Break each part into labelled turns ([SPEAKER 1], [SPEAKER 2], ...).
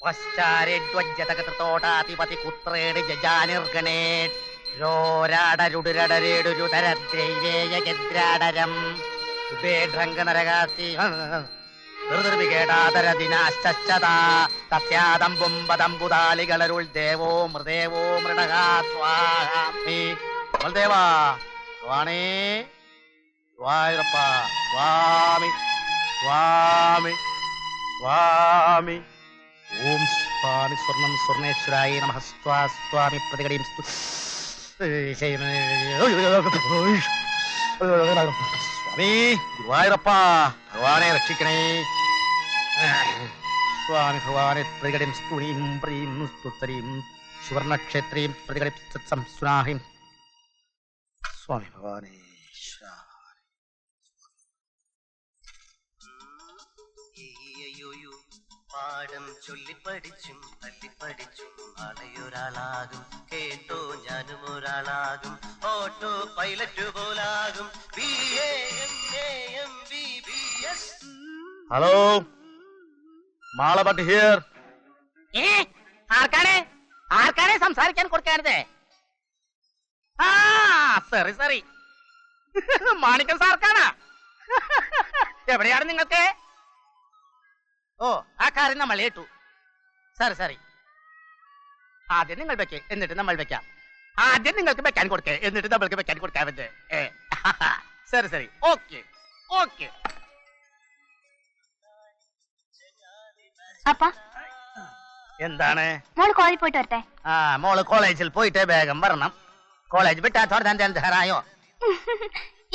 [SPEAKER 1] പശ്ചാരേഡ്വജ്ജതകൃതോടാധിപതി കുത്രേട് ജജാനിർഗണേട് രോരാടരുടരടരേടുരുതരദ്രൈവേയഗദ്രാടരം ഉപേഢ്രംഗനരകാസ്തി തസ്യാദംബുംബദംബുദാലികളരുൾ ദേവോ മൃദേവോ മൃഡകാ സ്വാഹാ ബൽദേവാ സ്വാണേ സ്വായൂരപ്പ സ്വാമി സ്വാമി സ്വാമി ഓം സ്വാമി സ്വർണം സ്വർണേശ്വരായ നമഃ സ്വാമി പ്രതികടീം സ്വാമി ഗുരുവായൂരപ്പ ഭഗവാനെ രക്ഷിക്കണേ സ്വാമി ഭഗവാനെ പ്രതികടീം സ്തുണീം പ്രീം സ്തുതരീം സുവർണക്ഷേത്രീം പ്രതികടീം സംസ്നാഹിം സ്വാമി ഭഗവാനെ
[SPEAKER 2] പാഠം ചൊല്ലിപ്പടിച്ചും തല്ലിപ്പടിച്ചും നാളെയൊരാളാകും കേട്ടോ ഞാനും ഒരാളാകും ഓട്ടോ പൈലറ്റ് പോലാകും
[SPEAKER 1] ഹലോ മാളഭട്ട് ഹിയർ.
[SPEAKER 3] ആർക്കാണ് സംസാരിക്കാൻ കൊടുക്കാനത്? സറി സറി മാണിക്കം സാർക്കാണാ? എവിടെയാണ് നിങ്ങൾക്ക്? ഓ ആ കാര്യം നമ്മൾ ഏറ്റു. സറി സറി ആദ്യം നിങ്ങൾ വെക്കേ എന്നിട്ട് നമ്മൾ വെക്കാം. ആദ്യം നിങ്ങൾക്ക് വെക്കാൻ കൊടുക്കേ എന്നിട്ട് നമ്മൾക്ക് വെക്കാൻ കൊടുക്കാൻ പറ്റേ. സരി സരി ഓക്കെ ഓക്കെ. എന്താണ്?
[SPEAKER 4] മോള് കോളേജിൽ പോയിട്ട് വരട്ടെ.
[SPEAKER 3] മോള് കോളേജിൽ പോയിട്ട് വേഗം വരണം. കോളേജ് വിട്ടാത്തോടായോ?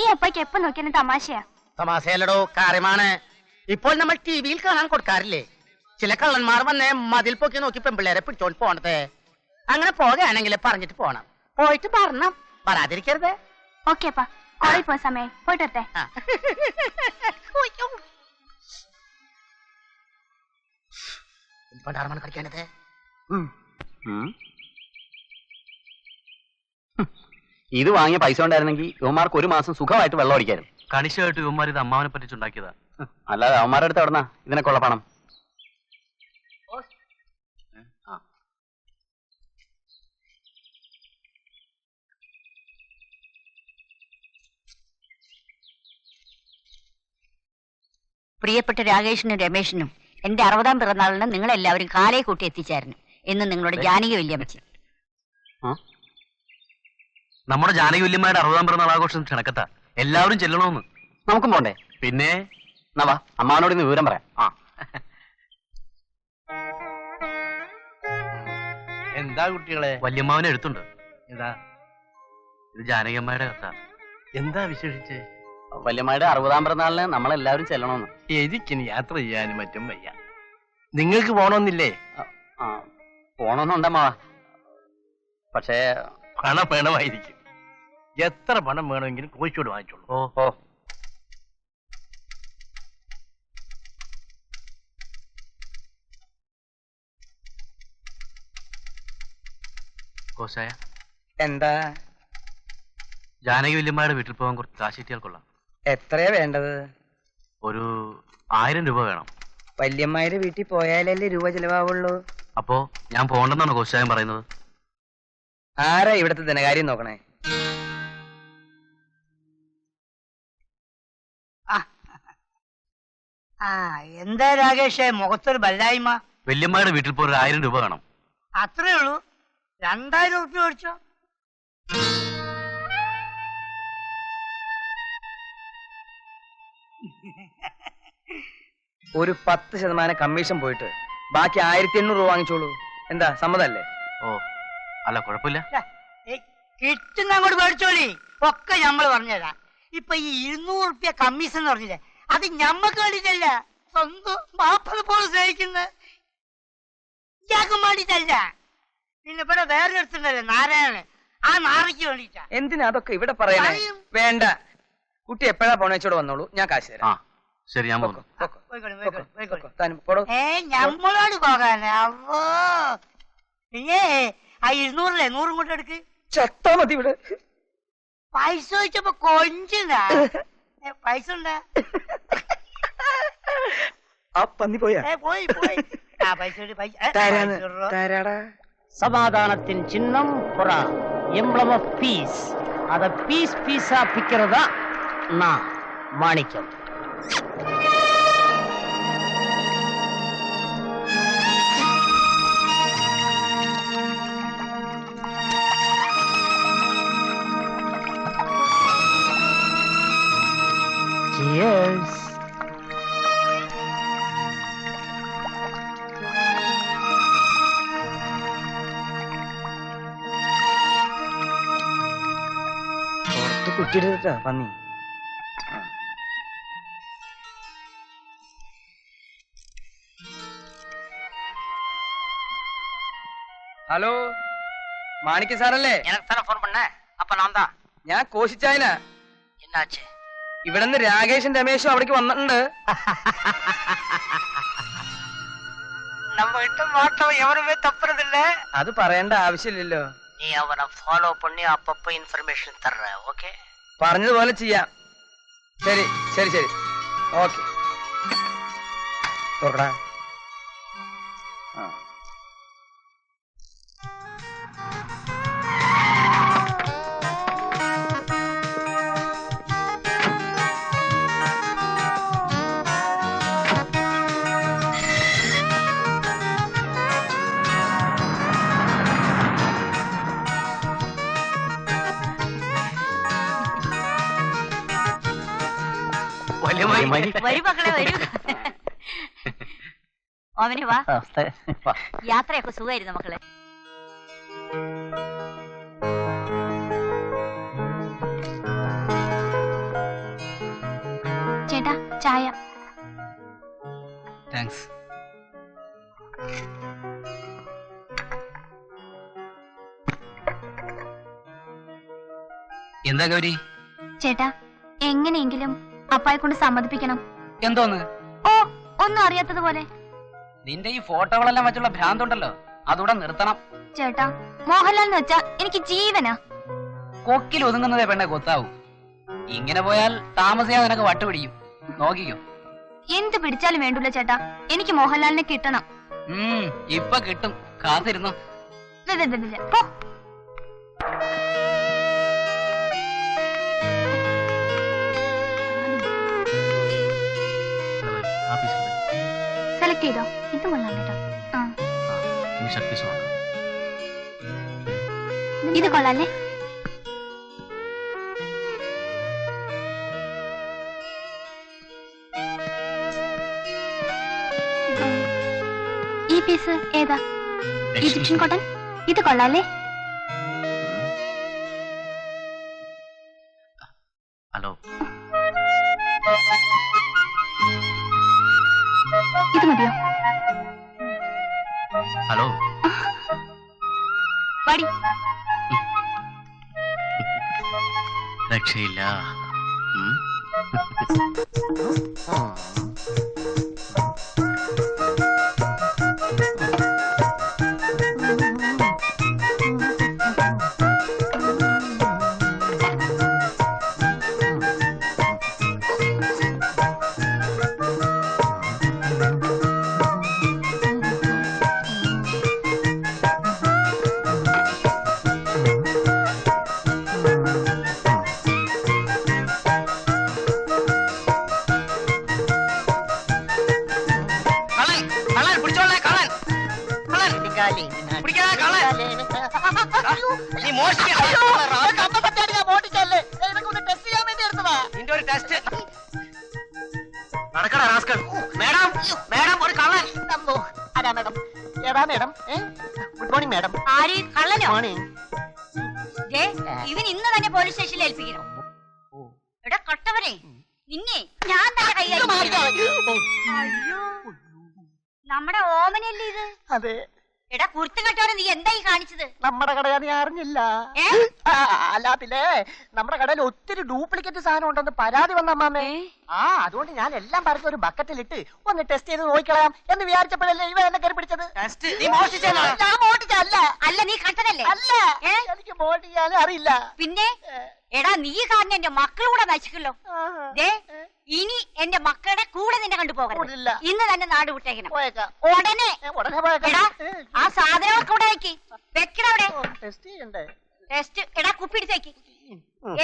[SPEAKER 4] ഈ അപ്പയ്ക്ക് എപ്പോ നോക്കിയാലും തമാശയാ.
[SPEAKER 3] തമാശയല്ലടോ, കാര്യമാണ്. ഇപ്പോൾ നമ്മൾ ടിവിയിൽ കാണാൻ കൊടുക്കാറില്ലേ, ചില കള്ളന്മാർ വന്ന് മതിൽ പൊക്കി നോക്കി പെമ്പിള്ളേരെ പിടിച്ചോണ്ട് പോണത്. അങ്ങനെ പോകുകയാണെങ്കിൽ പറഞ്ഞിട്ട് പോണം. പോയിട്ട് പറഞ്ഞം, വരാതിരിക്കരുത്.
[SPEAKER 4] ഓക്കെ അപ്പാ, കോളേജിൽ പോയ സമയം പോയിട്ട് വരട്ടെ.
[SPEAKER 3] കളിക്കാനത്
[SPEAKER 5] ഇത് വാങ്ങിയ പൈസ ഉണ്ടായിരുന്നെങ്കിൽ യുവമാർക്ക് ഒരു മാസം സുഖമായിട്ട് വെള്ളം അടിക്കാനും.
[SPEAKER 6] കണിശമായിട്ട് യുവമാർ ഇത് അമ്മാവനെ പറ്റിച്ചുണ്ടാക്കിയതാ.
[SPEAKER 5] അല്ലാതെ അവന്മാരുടെ അടുത്ത് എവിടുന്നാ ഇതിനൊക്കെയുള്ള പണം?
[SPEAKER 7] പ്രിയപ്പെട്ട രാകേഷിനും രമേശിനും എന്റെ 60ാം പിറന്നാളിന് നിങ്ങളെല്ലാവരും കാലേ കൂട്ടി എത്തിച്ചേരണം എന്ന് നിങ്ങളുടെ ജാനകി വല്യമ്മച്ചി.
[SPEAKER 6] നമ്മുടെ ജാനകി വല്യമ്മയുടെ 60ാം പിറന്നാൾ ആഘോഷം ക്ഷണക്കത്താ, എല്ലാവരും ചെല്ലണമെന്ന്.
[SPEAKER 5] നമുക്കും പോണ്ടേ?
[SPEAKER 6] പിന്നെ
[SPEAKER 5] നവാ അമ്മാവനോട് ഇന്ന് വിവരം പറയാം.
[SPEAKER 6] എന്താ കുട്ടികളെ? വല്യമ്മാവനെ എടുത്തുണ്ട്. എന്താ ഇത്? ജാനകി അമ്മയുടെ കഥ. എന്താ വിശേഷിച്ച്?
[SPEAKER 5] വല്യമ്മയുടെ 60ാം പിറന്നാളിന് നമ്മളെല്ലാവരും ചെല്ലണമെന്ന്.
[SPEAKER 6] എനിക്കിനി യാത്ര ചെയ്യാനും മറ്റും വയ്യ. നിങ്ങൾക്ക് പോണമെന്നില്ലേ?
[SPEAKER 5] പോണമെന്നുണ്ടമ്മാവ, പക്ഷേ
[SPEAKER 6] പണം വേണമായിരിക്കും. എത്ര പണം വേണമെങ്കിലും കോഴിക്കോട് വാങ്ങിച്ചോളൂ.
[SPEAKER 5] ഓ
[SPEAKER 6] കോശായ,
[SPEAKER 8] എന്താ?
[SPEAKER 6] ജാനകി വല്യമ്മയുടെ വീട്ടിൽ പോകാൻ കുറച്ച് കാശ് കിട്ടിയാൽ കൊള്ളാം.
[SPEAKER 8] എത്രയാ വേണ്ടത്?
[SPEAKER 6] ഒരു 1000 രൂപ വേണം.
[SPEAKER 8] വല്യമ്മയുടെ വീട്ടിൽ പോയാലല്ലേ രൂപ ചെലവാവുള്ളൂ.
[SPEAKER 6] അപ്പോ ഞാൻ പോകണ്ടെന്നാണ് കോശായൻ പറയുന്നത്?
[SPEAKER 8] ആരാ ഇവിടുത്തെ ധനകാര്യം നോക്കണേ?
[SPEAKER 3] എന്താ രാകേഷേ മുഖത്തൊരു ബല്ലായ്മ?
[SPEAKER 6] വല്യമ്മയുടെ വീട്ടിൽ പോയി 1000 രൂപ വേണം.
[SPEAKER 3] അത്രേ ഉള്ളൂ? 2000 രൂപ മേടിച്ചോ?
[SPEAKER 8] ഒരു 10% കമ്മീഷൻ പോയിട്ട് ബാക്കി 1800 രൂപ വാങ്ങിച്ചോളൂ. എന്താ, സമ്മതല്ലേ?
[SPEAKER 6] ഓ അല്ല, കുഴപ്പമില്ല.
[SPEAKER 3] കിട്ടുന്ന അങ്ങോട്ട് മേടിച്ചോളി, ഒക്കെ ഞമ്മള് പറഞ്ഞുതരാം. ഇപ്പൊ ഈ 200 രൂപ കമ്മീഷൻ എന്ന് പറഞ്ഞില്ലേ, അത് ഞമ്മക്ക് വേണ്ടിട്ടല്ല, സ്വന്തം മാപ്പത് പോലെ സ്നേഹിക്കുന്ന ഇയാൾക്കും വേണ്ടിട്ടല്ല. പിന്നെ ഇവിടെ വേറെ എടുത്തിട്ടുണ്ടല്ലേ നാരായണൻ, ആ നാറയ്ക്ക് വേണ്ടിട്ടാ.
[SPEAKER 8] എന്തിനാ അതൊക്കെ ഇവിടെ പറയണേ? വേണ്ട, കുട്ടി എപ്പോഴാ പോണേച്ചോടെ വന്നോളൂ, ഞാൻ കാശ് തരാം.
[SPEAKER 6] ശരി, ഞാൻ പോകുന്നു.
[SPEAKER 3] ഞമ്മളോട് പോകാനേ? അവോ, പിന്നെ ആ 200 100 കൊണ്ട് എടുക്ക്.
[SPEAKER 8] ചത്താ മതി ഇവിടെ.
[SPEAKER 3] പൈസ ചോദിച്ചപ്പോ കൊഞ്ചാ. പൈസ ഉണ്ടാ?
[SPEAKER 8] ആ പന്നി പോയാ?
[SPEAKER 3] പോയി പോയി. சமாதானத்தின் சின்னம் புறா, எம்ப்ளம் ஆஃப் பீஸ். அத பீஸ் பீஸா பிக்கிறதா நான் மாணிக்கம். Cheers.
[SPEAKER 8] കുറ്റിയെടുത്താ പന്നി. ഹലോ, മാണിക്ക സാറല്ലേ?
[SPEAKER 3] எனக்கு தானே போன் பண்ண. அப்ப நான் தான்.
[SPEAKER 8] ഞാൻ കോശിച്ചായന.
[SPEAKER 3] என்னாச்சு?
[SPEAKER 8] ഇവിടെ നിന്ന് രാകേഷും രമേശും അവിടേക്ക് വന്നിട്ടുണ്ട്.
[SPEAKER 3] நம்ம கிட்ட மாட்டவன் எவனுமே தப்புறதில்ல.
[SPEAKER 8] അത് പറയേണ്ട ആവശ്യമില്ലല്ലോ.
[SPEAKER 3] நீ அவனை ஃபாலோ பண்ணி அப்பப்போ இன்ஃபர்மேஷன் தர்ற. ஓகே,
[SPEAKER 8] പറഞ്ഞതുപോലെ ചെയ്യാം. ശരി ശരി ശരി, ഓക്കെ. തുറക്കടാ.
[SPEAKER 7] വരൂ മക്കളെ, വരൂ. ഓമനെ വാ. യാത്രയൊക്കെ സുഖമായിരുന്നു മക്കളെ.
[SPEAKER 4] ചേട്ടാ ചായ.
[SPEAKER 6] താങ്ക്സ്. എന്താ ഗൗരി?
[SPEAKER 4] ചേട്ടാ എങ്ങനെയെങ്കിലും അപ്പായെ കൊണ്ട് സമ്മതിപ്പിക്കണം.
[SPEAKER 6] എന്തോന്ന്?
[SPEAKER 4] ഓ, ഒന്നും അറിയാത്തതുപോലെ.
[SPEAKER 6] നിന്റെ ഈ ഫോട്ടോകളെല്ലാം വെച്ചുള്ള ഭ്രാന്തുണ്ടല്ലോ, അതൂടെ നിർത്തണം.
[SPEAKER 4] ചേട്ടാ മോഹൻലാൽ എന്ന് വെച്ചാ എനിക്ക് ജീവനാ.
[SPEAKER 6] കൊക്കിൽ ഒതുങ്ങുന്നതേ പെണ്ണെ കൊത്താവൂ. ഇങ്ങനെ പോയാൽ താമസിയാതെ നിനക്ക് വട്ടുപിടിക്കും. നോക്കിക്കോ.
[SPEAKER 4] എന്ത് പിടിച്ചാലും വേണ്ടൂല ചേട്ടാ, എനിക്ക് മോഹൻലാലിനെ കിട്ടണം.
[SPEAKER 6] ഇപ്പൊ കിട്ടും, കാത്തിരുന്നു.
[SPEAKER 4] പോ. സെലക്ട് ചെയ്തോ? ഇത് കൊള്ളാം കേട്ടോ. ഇത് കൊള്ളാല്ലേ? ഈ പീസ് ഏതാ? Egyptian cotton. ഇത് കൊള്ളാല്ലേ?
[SPEAKER 6] ഹലോ,
[SPEAKER 4] ഇത് മതിയോ?
[SPEAKER 6] ഹലോ,
[SPEAKER 4] വാടി.
[SPEAKER 6] രക്ഷയില്ല.
[SPEAKER 7] ഇവൻ ഇന്ന് തന്നെ പോലീസ് സ്റ്റേഷനിൽ ഏൽപ്പിക്കണം. എടാ കട്ടവനെ, നിന്നെ ഞാൻ തന്നെ കൈകാര്യം. നമ്മുടെ ഓമനല്ലേ ഇത്?
[SPEAKER 3] അതെ.
[SPEAKER 7] എടാ കുർത്ത കെട്ടവനെ, നീ എന്തായി കാണിച്ചത്?
[SPEAKER 3] നമ്മുടെ കടയാ, നീ അറിഞ്ഞില്ല? അല്ല പിന്നെ നമ്മുടെ കടയിൽ ഒത്തിരി ഡ്യൂപ്ലിക്കേറ്റ് സാധനം ഉണ്ടെന്ന് പരാതി വന്ന അമ്മാമേ. അതുകൊണ്ട് ഞാൻ എല്ലാം പറഞ്ഞ ഒരു ബക്കറ്റിലിട്ട് ഒന്ന് ടെസ്റ്റ് ചെയ്ത് നോക്കിക്കളയാം എന്ന് വിചാരിച്ചപ്പോഴല്ലേ ഇവ എന്നെ കയറി പിടിച്ചത്. ഞാൻ മോട്ടിച്ചല്ല.
[SPEAKER 7] അല്ല നീ കണ്ടതല്ലേ?
[SPEAKER 3] അല്ല, എനിക്ക് മോട്ടിക്കാനും അറിയില്ല.
[SPEAKER 7] പിന്നെ എടാ നീ കാരണം എന്റെ മക്കളൂടെ നശിക്കല്ലോ. ഇനി എന്റെ മക്കളുടെ കൂടെ നിന്നെ കണ്ടുപോകരുത്.
[SPEAKER 3] കൂടില്ല.
[SPEAKER 7] ഇന്ന് തന്നെ നാട് വിട്ടേക്കണം.
[SPEAKER 3] പോയേക്കാം.
[SPEAKER 7] ഉടനെ
[SPEAKER 3] ഉടനെ പോയേക്കാം.
[SPEAKER 7] എടാ ആ സാധനങ്ങളൊക്കെ ഇവിടെ വെക്ക്. വെക്കണ അവിടെ.
[SPEAKER 3] ടെസ്റ്റ് ചെയ്യണ്ടേ?
[SPEAKER 7] ടെസ്റ്റ് എടാ കുപ്പി എടുത്തേക്ക്.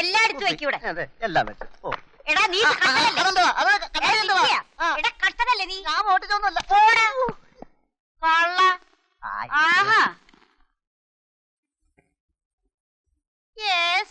[SPEAKER 7] എല്ലാം എടുത്ത് വെക്ക് ഇവിടെ.
[SPEAKER 3] അതെ, എല്ലാം വെച്ച്. ഓ,
[SPEAKER 7] എടാ നീ കട്ടനല്ലേ?
[SPEAKER 3] അതെന്തുവാ? അത് കട്ടനെന്തുവാ? ആ.
[SPEAKER 7] എടാ കട്ടനല്ലേ നീ?
[SPEAKER 3] ഞാൻ മോട്ടിച്ചൊന്നുമല്ല.
[SPEAKER 7] പോടാ. കള്ള.
[SPEAKER 3] ആയി.
[SPEAKER 7] ആഹാ